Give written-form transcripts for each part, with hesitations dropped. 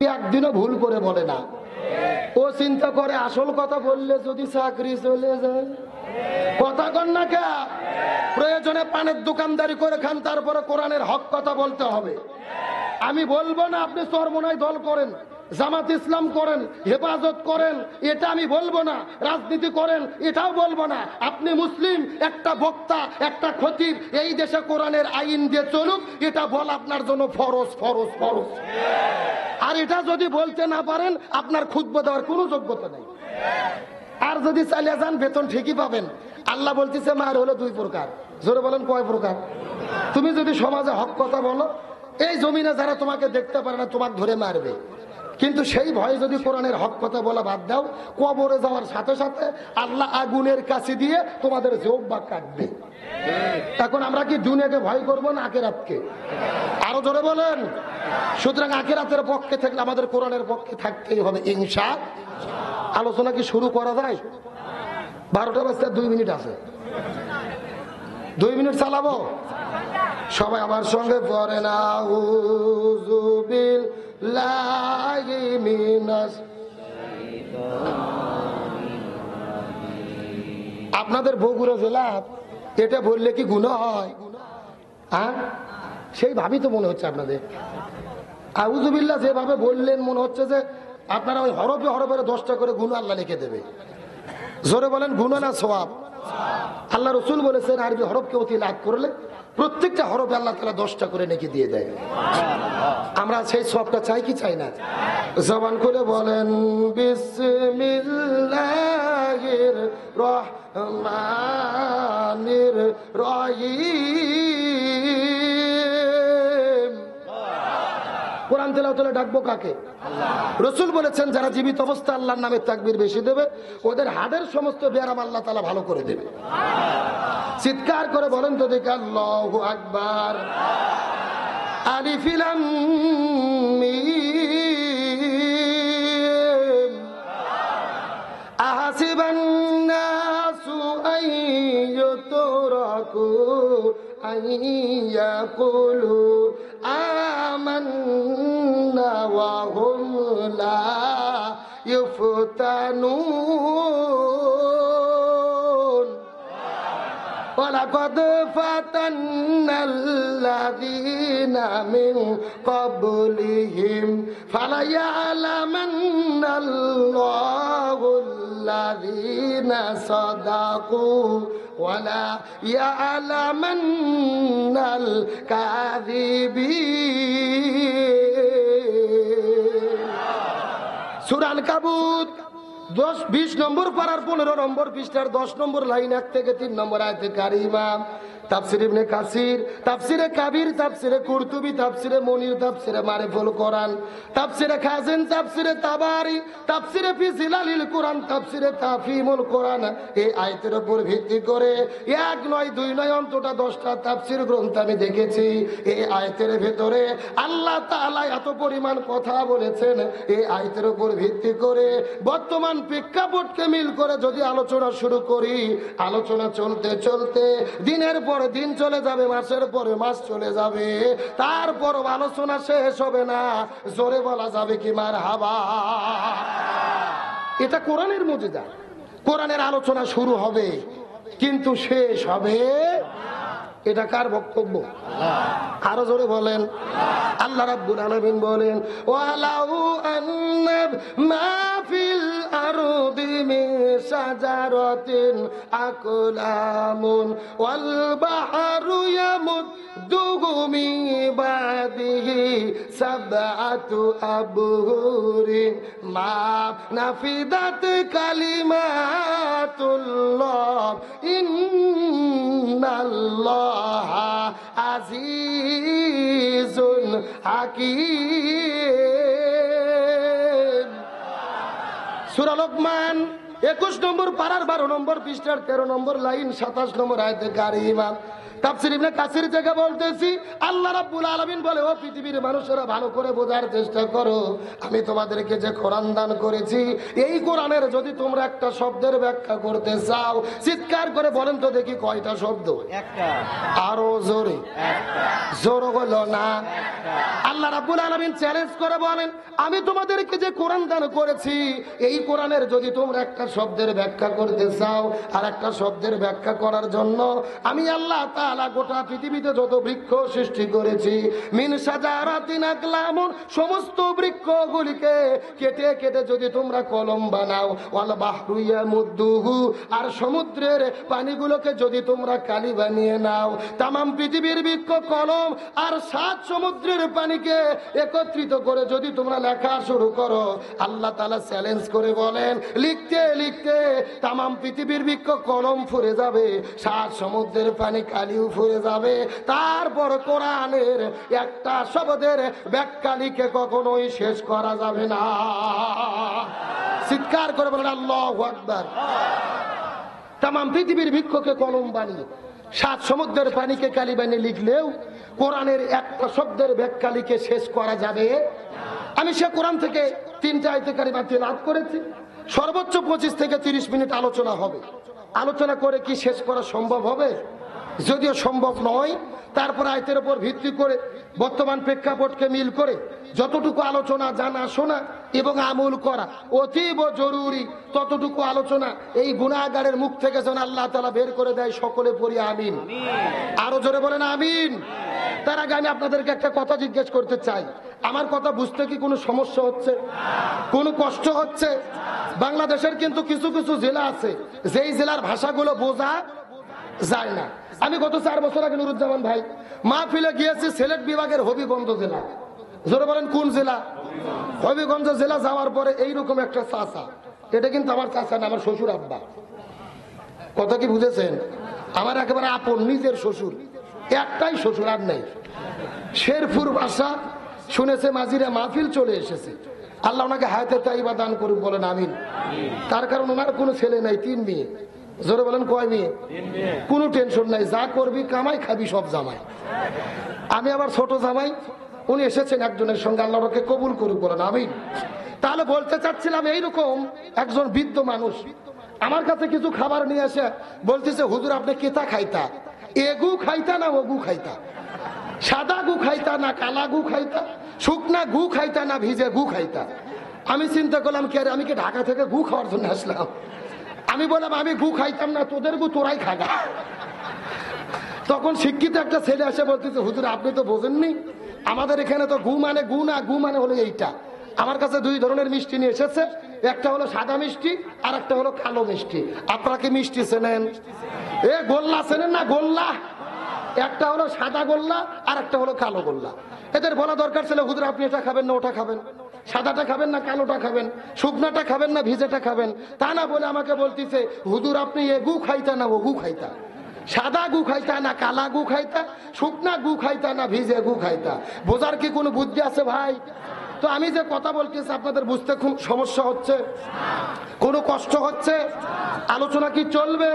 একদিনও ভুল করে বলে না। ও চিন্তা করে আসল কথা বললে যদি চাকরি চলে যায়। কথা কন না কে? প্রয়োজনে পানের দোকানদারি করে খান, তারপরে কোরআনের হক কথা বলতে হবে। আমি বলবো না আপনি চরমোনাই দল করেন, জামাত ইসলাম করেন, হেফাজত করেন, এটা আমি বলবো না। রাজনীতি করেন, এটাও বলবো না। আপনি মুসলিম, একটা বক্তা, একটা খতিব, এই দেশে কোরআনের আইন দিয়ে চলুক, এটা বল আপনার জন্য ফরজ ফরজ ফরজ। আর এটা যদি বলতে না পারেন, আপনার খুতবা দেওয়ার কোনো যোগ্যতা নেই। আর যদি চালিয়ে যান, বেতন ঠিকই পাবেন। আল্লাহ বলতেছে মার হলো দুই প্রকার। জোরে বলেন কয় প্রকার? তুমি যদি সমাজে হক কথা বলো, এই জমিনে যারা তোমাকে দেখতে পারে না তোমাকে ধরে মারবে, কিন্তু সেই ভয়ে যদি কোরআনের হক কথা বলা বাদ দাও, কবরে যাওয়ার সাথে সাথে আল্লাহ আগুনের কাছে দিয়ে তোমাদের জিহ্বা কাটবে। এখন আমরা কি দুনিয়াকে ভয় করবো না আখিরাতকে? আরো জোরে বলেন। সুতরাং আখিরাতের পক্ষে থাকলে আমাদের কোরআনের পক্ষে থাকতেই হবে ইনশাআল্লাহ। আলোচনা কি শুরু করা যায়? 12টা বাজতে 2 মিনিট আছে, 2 মিনিট চালাবো। সবাই আমার সঙ্গে পড়েন আউযু বিল্লাহি মিনাশ। আপনাদের বগুড়া জেলা এটা বললে কি গুনাহ হয়? হ্যাঁ, সেই ভাবি তো মনে হচ্ছে আপনাদের। আউযু বিল্লাহ যেভাবে বললেন মনে হচ্ছে যে আপনারা ওই হরফে হরফের 10টা করে গুনাহ আল্লাহ লিখে দেবে। জোরে বলেন গুনাহ না সওয়াব? আল্লাহ রাসূল বলেছেন আরবি হরফকে অতিলাত করলে প্রত্যেকটা হরফে আল্লাহ তাআলা 10টা করে নেকি দিয়ে দেয়। আমরা সেই সওয়াবটা চাই কি চাই না? জবান খুলে বলেন বিসমিল্লাহির রহমানির রহিম। কোরআন তেলাওয়াত হলে ডাকবো কাকে? রাসূল বলেছেন যারা জীবিত অবস্থা আল্লাহর নামে তাকবীর বেশি দেবে, ওদের হাড়ের সমস্ত ব্যারাম আল্লাহ তাআলা ভালো করে দেবে। চিৎকার করে বলেন তো দেখি আল্লাহু আকবার। আলিফ লাম মিম। আহাসিবান নাসু আইয়ুতরাকু আইয়াকুলু আমান্না ওয়া হুম লা ইফতানুন। ওয়ালাকাদ ফাতান্নাল্লাযীনা মিন ক্বাবলিহিম ফালায়ালামান্নাল্লাহুল্লাযীনা সাদাকু ওয়ালা ইয়ালামান্নাল কাযিবিন। সূরা আল-কাবুত 20 নম্বর পারার 15 নম্বর পৃষ্ঠার 10 নম্বর লাইন 1 থেকে 3 নম্বর আয়াতে কারিমা। তাফসীর ইবনে কাসির, তাফসীরে কাবির, তাফসীরে কুরতুবী, তাফসীরে মুনির, তাফসীরে মারিফুল কোরআন, তাফসীরে খাজিন, তাফসীরে তাবারি, তাফসীরে ফি জিলালিল কোরআন, তাফসীরে তাফহিমুল কোরআন। এই আয়াতের উপর ভিত্তি করে 1 নয় 2 নয় অন্তত 10টা তাফসীর গ্রন্থ আমি দেখেছি। এই আয়াতের ভিতরে আল্লাহ তাআলা এত পরিমাণ কথা বলেছেন। এই আয়াতের উপর ভিত্তি করে বর্তমান প্রেক্ষাপটকে মিল করে যদি আলোচনা শুরু করি, আলোচনা চলতে চলতে দিনের পর দিন চলে যাবে, মাসের পরে মাস চলে যাবে, তারপর আলোচনা শেষ হবে না। জোরে বলা যাবে কি মারহাবা? এটা কোরআনের মুজিজা। কোরআনের আলোচনা শুরু হবে কিন্তু শেষ হবে। এটা কার বক্তব্য? আরো জোরে বলেন। আল্লাহ রাব্বুল আলামিন বলেন ওয়ালাউ আন্না মা ফিল আরদি মিন শাজারাতিন আকলামুন ওয়াল বাহরু ইয়ামুদ্দুহু মিন বাদিহি সাবআতু আবহুরিন মা নাফিদাত কালিমাতুল্লাহ ইন্নাল্লাহ আজিজুন হাকীম। সূরা লোকমান 21 নম্বর পারার 12 নম্বর পৃষ্ঠার 13 নম্বর লাইন 27 নম্বর আয়াতে কারিমা। তাফসীর ইবনে কাসির থেকে বলতেছি, আল্লাহ রাব্বুল আলামিন বলে, ও পৃথিবীর মানুষেরা ভালো করে বোঝার চেষ্টা করো, আমি তোমাদেরকে যে কোরআন দান করেছি, এই কোরআনের যদি তোমরা একটা শব্দের ব্যাখ্যা করতে চাও, চিৎকার করে বলেন তো দেখি কয়টা শব্দ? একটা। আরো জোরে? একটা। জোর হলো না? আল্লাহ রাব্বুল আলামিন চ্যালেঞ্জ করে বলেন, আমি তোমাদেরকে যে কোরআন দান করেছি, এই কোরআনের যদি তোমরা একটা শব্দের ব্যাখ্যা করতে চাও, আর একটা শব্দের ব্যাখ্যা করার জন্য আমি আল্লাহ তাআলা গোটা পৃথিবীতে যত বৃক্ষ সৃষ্টি করেছি, মিন শাজারাতিন আকলামুন, সমস্ত বৃক্ষগুলিকে কেটে কেটে যদি তোমরা কলম বানাও, ওয়াল বাহরু ইয়ামুদ্দুহু, আর সমুদ্রের পানিগুলোকে যদি তোমরা কালি বানিয়ে নাও, তামাম পৃথিবীর বৃক্ষ, কলম আর 7 সমুদ্রের পানিকে একত্রিত করে যদি তোমরা লেখা শুরু করো, আল্লাহ তাআলা চ্যালেঞ্জ করে বলেন, লিখতে লিখতে তামাম পৃথিবীর বৃক্ষ কলম ফুরে যাবে, 7 সমুদ্রের পানি কালিও ফুরে যাবে, তারপর কোরআনের একটা শব্দের ব্যাখ্যা লিখে কখনোই শেষ করা যাবে না। চিৎকার করে বলেন আল্লাহু আকবার। তামাম পৃথিবীর বৃক্ষকে কলম বানিয়ে 7 সমুদ্রের পানিকে কালি বানিয়ে লিখলেও কোরআনের একটা শব্দের ব্যাখ্যা লিখে শেষ করা যাবে। আমি সে কোরআন থেকে 3টা আয়াতে কারিমা তেলাওয়াত করেছি। সর্বোচ্চ 25 থেকে 30 মিনিট আলোচনা হবে। আলোচনা করে কি শেষ করা সম্ভব হবে? যদিও সম্ভব নয়, তারপর আয়াতের উপর ভিত্তি করে বর্তমান প্রেক্ষাপটকে মিল করে যতটুকু আলোচনা, জানা শোনা এবং আমল করা অতীব জরুরি, ততটুকু আলোচনা এই গুনাহগারের মুখ থেকে যেন আল্লাহ তাআলা বের করে দেয়। সকলে পড়ি আমিন। আরো জোরে বলেন আমিন। তার আগে আমি আপনাদেরকে একটা কথা জিজ্ঞেস করতে চাই, আমার কথা বুঝতে কি কোনো সমস্যা হচ্ছে? কোনো কষ্ট হচ্ছে? বাংলাদেশের কিন্তু কিছু কিছু জেলা আছে যেই জেলার ভাষাগুলো বোঝা যায় না। আমি গত 4 বছর আগে নুরুজ্জামান ভাই মাহফিলে গিয়েছি সিলেট বিভাগের হবিগঞ্জ জেলা। জোরে বলেন কোন জেলা? হবিগঞ্জ জেলা। যাওয়ার পরে এইরকম একটা চাচা, এটা কিন্তু আমার চাচা না, আমার শ্বশুর আব্বা। কথা কি বুঝেছেন? আমার একেবারে আপন নিজের শ্বশুর, একটাই শ্বশুর, আর নেই। শেরপুর ভাষা শুনেছে, মাঝিরা মাহফিল চলে এসেছে। আল্লাহ ওনাকে হায়াতে তাইবা দান করুক, বলেন আমিন। তার কারণ ওনার কোনো ছেলে নাই, 3 মেয়ে। জোরে বলেন কয় মেয়ে? কোনো টেনশন নাই, যা করবি কামাই, খাবি সব জামাই। আমি আবার ছোট জামাই, উনি এসেছেন একজনের সঙ্গে, আল্লাহ ওকে কবুল করুক, বলেন আমিন। তাহলে বলতে চাচ্ছিলাম, এইরকম একজন বৃদ্ধ মানুষ আমার কাছে কিছু খাবার নিয়ে আসে, বলতেছে, হুজুর আপনি কেতা খাইতা? এগু খাইতা না ওগু খাইতা? সাদা গু খাইতা না কালা গু খাইতা? শুকনা গু খাইতা না ভিজে গু খাইতা? আমি চিন্তা করলাম, কি আরে আমি কি ঢাকা থেকে গু খাওয়ার জন্য আসলাম? আমি বললাম, আমি গু খাইতাম না, তোদের গু তোরাই খাগা। তখন শিক্ষিত একটা ছেলে এসে বলতেছে, হুজুর আপনি তো বোঝেননি, আমাদের এখানে তো গু মানে গু না, গু মানে হলো এইটা। আমার কাছে 2 ধরনের মিষ্টি নিয়ে এসেছে, একটা হলো সাদা মিষ্টি আর একটা হলো কালো মিষ্টি। আপনারা কি মিষ্টি চেনেন? এ গোল্লা চেনেন না? গোল্লা একটা হলো সাদা গোল্লা আর একটা হলো কালো গোল্লা। এদের বলা দরকার ছিল, হুজুর আপনি এটা খাবেন না ওটা খাবেন, সাদাটা খাবেন না কালোটা খাবেন, শুকনাটা খাবেন না ভিজেটা খাবেন। তা না বলে আমাকে বলতেছে, হুজুর আপনি এ গু খাইতা না ও গু খাইতা? সাদা গু খাইতা না কালা গু খাইতা? শুকনা গু খাইতা না ভিজে গু খাইতা? বোঝার কি কোনো বুদ্ধি আছে ভাই? তো আমি যে কথা বলতেছি আপনাদের বুঝতে খুব সমস্যা হচ্ছে? কোনো কষ্ট হচ্ছে? আলোচনা কি চলবে?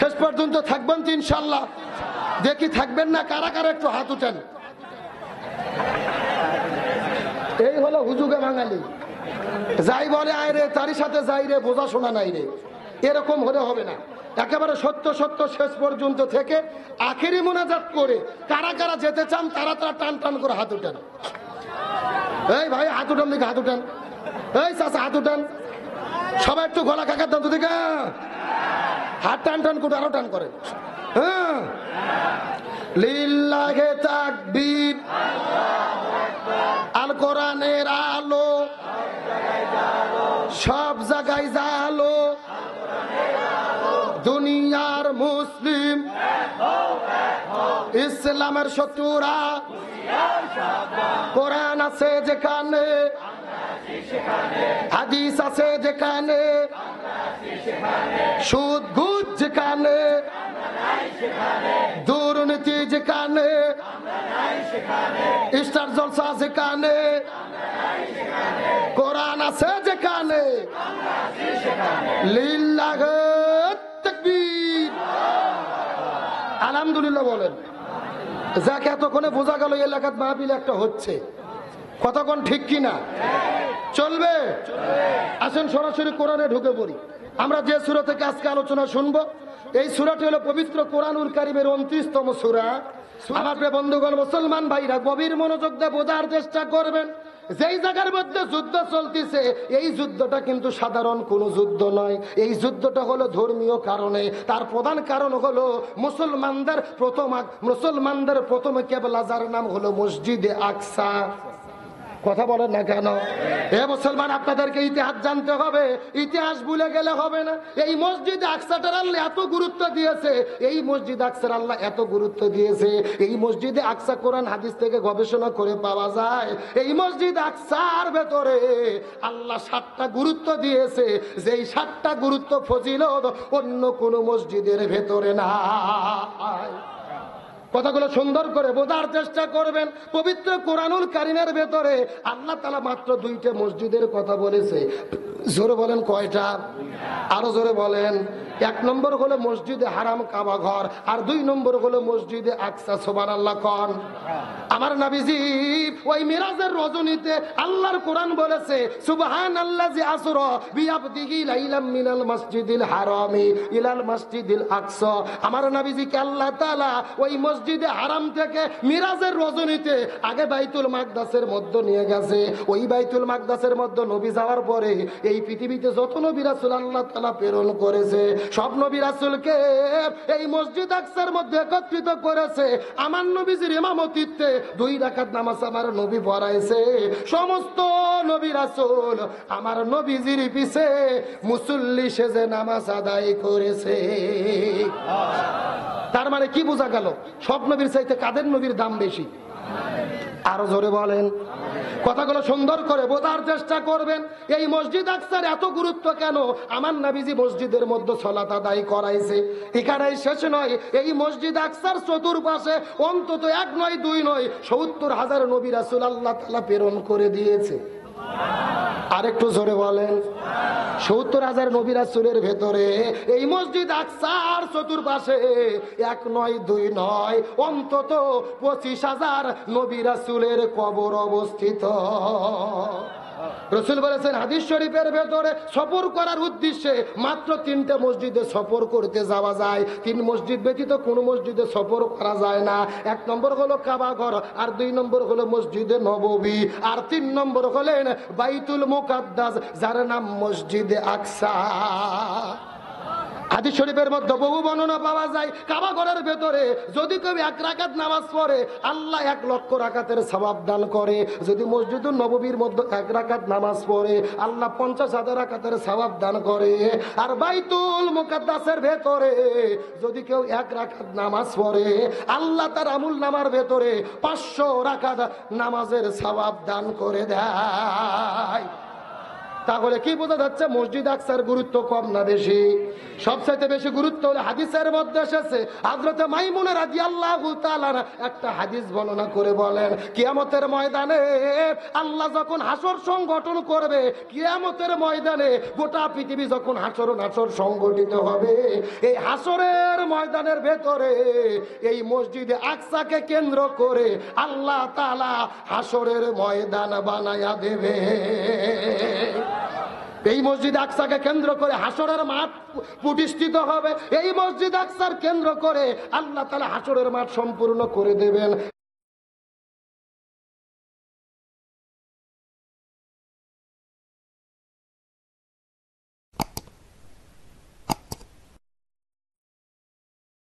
শেষ পর্যন্ত থাকবেন তো ইনশাল্লাহ? দেখি থাকবেন না কারা কারা, একটু হাত উঠান। এই হলো হুজুগে বাঙালি, যাই বলে আয় রে, তারই সাথে যাই রে, বোঝা শোনা নাই রে। এরকম হলে হবে না। একেবারে সত্য সত্য শেষ পর্যন্ত থেকে আখেরি মোনাজাত করে কারা কারা যেতে চান তারা তারা টান টান করে হাত উঠান। এই ভাই হাত উঠান, দিকে হাত উঠান। এই চাচা হাত উঠান। সবাই একটু গলা কাকার দাম তো দিকে হাত টান টান করে আরো টান করেন। হ্যাঁ, লিল্লাহে তাকবীর, আল কোরআনের আলো সব জায়গায় জালো, দুনিয়ার মুসলিম ইসলামের শত্রুরা, কোরআন আছে যেখানে, হাদিস আছে যেখানে, সুদ ঘুষ যেখানে, দুর্নীতি যেখানে, স্টার জলসা যেখানে, কোরআন আছে যেখানে, লিল্লাহে তাকবীর, আলহামদুলিল্লাহ বলেন। যাক, এতক্ষণে বোঝা গেল এলাকার মাহফিল একটা হচ্ছে, কতক্ষণ ঠিক কিনা? চলবে। আসেন সরাসরি কোরআনে ঢুকে পড়ি। আমরা যে সূরা থেকে আজকে আলোচনা শুনবো, এই সূরাটি হলো পবিত্র কোরআনুল কারীমের 29তম সূরা। আমার প্রিয় বন্ধুগণ, মুসলমান ভাইরা গভীর মনোযোগ দিয়ে বোঝার চেষ্টা করবেন। যেই জায়গার মধ্যে যুদ্ধ চলতেছে, এই যুদ্ধটা কিন্তু সাধারণ কোনো যুদ্ধ নয়। এই যুদ্ধটা হলো ধর্মীয় কারণে। তার প্রধান কারণ হলো মুসলমানদের প্রথম কেবলা, যার নাম হলো মসজিদে আকসা। কথা বলেন না কেন? এ মুসলমান, আপনাদেরকে ইতিহাস জানতে হবে, ইতিহাস ভুলে গেলে হবে না। এই মসজিদ আকসাটার আল্লাহ এত গুরুত্ব দিয়েছে, এই মসজিদ আকসার আল্লাহ এত গুরুত্ব দিয়েছে। এই মসজিদে আকসা কোরআন হাদিস থেকে গবেষণা করে পাওয়া যায়, এই মসজিদ আকসার ভেতরে আল্লাহ 7টা গুরুত্ব দিয়েছে, যেই 7টা গুরুত্ব ফজিলত অন্য কোন মসজিদের ভেতরে নাই। কথাগুলো সুন্দর করে বোঝার চেষ্টা করবেন। পবিত্র কোরআনুল কারীমের ভেতরে আল্লাহ তাআলা মাত্র 2টা মসজিদের কথা বলেছে। জোরে বলেন কয়টা? আরো জোরে বলেন। 1 নম্বর হলো মসজিদে হারাম কাবা ঘর, আর 2 নম্বর হলো মসজিদে আকসা। সুবহানাল্লাহ কোন? আমার নবীজি ওই মিরাজের রজনীতে আল্লাহর কোরআন বলেছে, সুবহানাল্লাযী আসরা বিআবদিহি লাইলাম মিনাল মসজিদিল হারামি ইলাল মসজিদিল আকসা। আমার নবীজিকে আল্লাহ তাআলা ওই মসজিদে হারাম থেকে মিরাজের রজনীতে আগে বাইতুল মাকদাসের মধ্যে নিয়ে গেছে। ওই বাইতুল মাকদাসের মধ্যে নবী যাওয়ার পরে এই পৃথিবীতে যত নবী রাসূল আল্লাহ তাআলা প্রেরণ করেছে, সব নবী রাসূলকে এই মসজিদ আকসার মধ্যে একত্রিত করেছে। আমার নবীজির ইমামতিত্বে 2 রাকাত নামাজ আমার নবী পড়াইছে। সমস্ত নবী রাসূল আমার নবীজির পিছে মুসল্লি সেজে নামাজ আদায় করেছে। তার মানে কি বোঝা গেল? সব নবীর চাইতে কাদের নবীর দাম বেশি? আরো জোরে বলেন। কথাগুলো সুন্দর করে বোঝার চেষ্টা করবেন। এই মসজিদ আকসার এত গুরুত্ব কেন? আমার নবীজি মসজিদের মধ্যে সালাত আদায় করাইছে। এখানেই শেষ নয়, এই মসজিদ আকসার চতুর্পাশে অন্তত 1 নয় 2 নয় 70,000 নবী রাসূল আল্লাহ তাআলা প্রেরণ করে দিয়েছে। আরেকটু জোরে বলেন। 70,000 নবী রাসূলের ভেতরে এই মসজিদ আকসার চতুর্পাশে 1 নয় 2 নয় অন্তত 25,000 নবী রাসূলের কবর অবস্থিত। রাসূল বলেছেন হাদিস শরীফের ভেতরে, সফর করার উদ্দেশ্যে মাত্র 3টে মসজিদে সফর করতে যাওয়া যায়। 3 মসজিদ ব্যতীত কোনো মসজিদে সফর করা যায় না। 1 নম্বর হলো কাবা ঘর, আর 2 নম্বর হলো মসজিদে নববী, আর 3 নম্বর হলেন বাইতুল মুকাদ্দাস, যার নাম মসজিদে আকসা। হাদিস শরীফের মধ্যে বহু বর্ণনা পাওয়া যায়, কাবা ঘরের ভেতরে যদি কেউ 1 রাকাত নামাজ পড়ে, আল্লাহ 1 লক্ষ রাকাতের সওয়াব দান করে। যদি মসজিদুন নববীর মধ্যে 1 রাকাত নামাজ পড়ে, আল্লাহ 50,000 রাকাতের সওয়াব দান করে। আর বাইতুল মুকাদ্দাসের ভেতরে যদি কেউ 1 রাকাত নামাজ পড়ে, আল্লাহ তার আমল নামার ভেতরে 500 রাকাত নামাজের সওয়াব দান করে দেয়। তাহলে কি বোঝা যাচ্ছে? মসজিদ আকসার গুরুত্ব কম না বেশি? সবচাইতে বেশি গুরুত্ব হলো হাদিসের মধ্যে এসেছে। হযরত মাইমুনা রাদিয়াল্লাহু তাআলা একটা হাদিস বর্ণনা করে বলেন, কিয়ামতের ময়দানে আল্লাহ যখন হাসর সংগঠন করবে, কিয়ামতের ময়দানে গোটা পৃথিবী যখন হাসর সংগঠিত হবে, এই হাসরের ময়দানের ভেতরে এই মসজিদে আকসাকে কেন্দ্র করে আল্লাহ তাআলা হাসরের ময়দান বানায়া দেবে। এই মসজিদ আকসাকে কেন্দ্র করে হাসরের মাঠ প্রতিষ্ঠিত হবে। এই মসজিদ আকসার কেন্দ্র করে আল্লাহ তাআলা হাসরের মাঠ সম্পূর্ণ করে দেবেন।